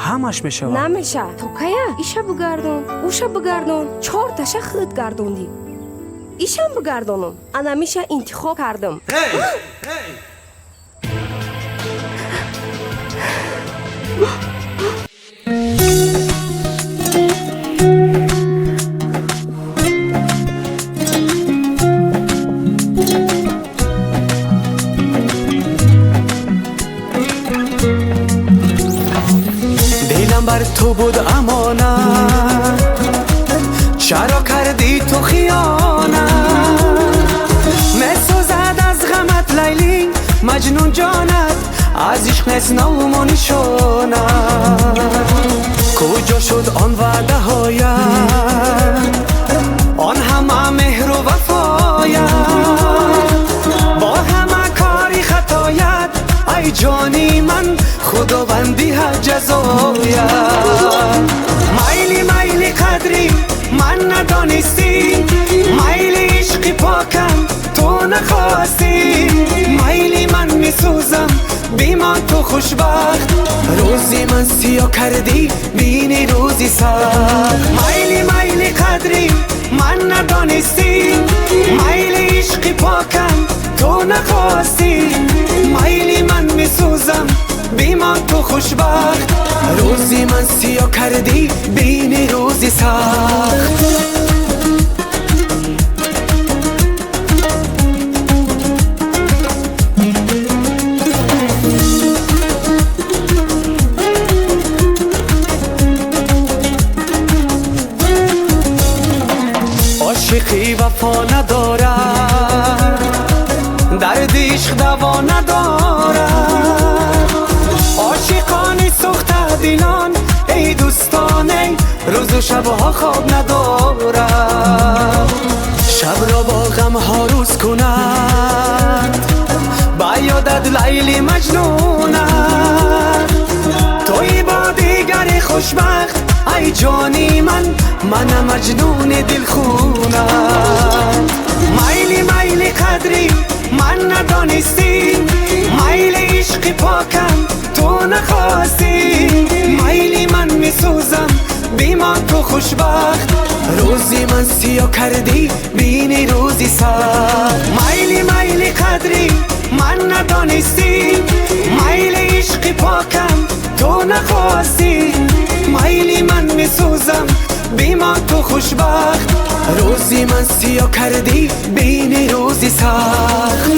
ҳамаш мешавад. намеша. то кая иша бигардон, уша бигардон. 4 таша хит гардондӣ. ишам бигардонам. ана миша интихоб кардам. بر تو بود امانت چرا کردی تو خیانت مسوزد از غمت لیلی مجنون جانت از عشق نیست نام و نشانت کجا شد آن وعده هایت آن همه مهر و وفایت با همه کاری خطایت ای جانی من خداوندی ها جزایت مایلی مایلی قدری من ندانستی مایلی عشق پاکم تو نخواستی مایلی من میسوزم بیمان تو خوشبخت روزی من سیاه کردی بینی روزی سخت مایلی مایلی قدری من ندانستی مایلی عشق پاکم تو نخواستی مایلی من میسوزم بیمان تو خوشبخت روزی من سیاه کردی بینی روزی سخت عاشقی وفا ندارد درد عشق دوا ندارد عاشقانی سوخته دلان ای دوستان ای روز و شبها خواب ندارد شب را با غم ها روز کند با یادت لیلی مجنونت توی با دیگری خوشبخت ای جانی من مجنون دل خونم مایلی مایلی قدری من ندانستی مایلی عشق پاکم تو نخواستی مایلی من میسوزم بیمان تو خوشبخت روزی من سیاه کردی بینی روزی سخت مایلی مایلی قدری من ندانستی مایلی عشق پاکم تو نخواستی مایلی من میسوزم بیمان تو خوشبخت روزی من سیاه کردی بینی روزی سخت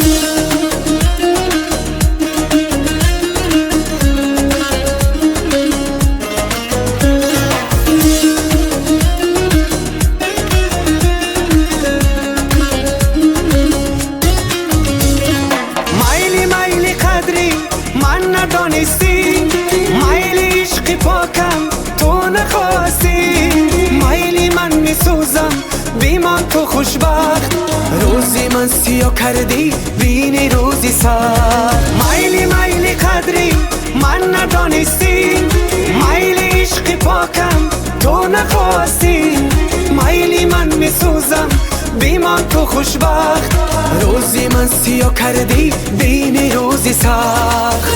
مایلی مایلی قدری من ندانستی مایلی عشق پاکم تو نخواستی مایلی من میسوزم بیمان تو خوشبخت روزی من سیاه کردی بینی روزی سخت مایلی مایلی قدری من ندانستی مایلی عشق پاکم تو نخواستی مایلی من میسوزم بیمان تو خوشبخت روزی من سیاه کردی بینی روزی سخت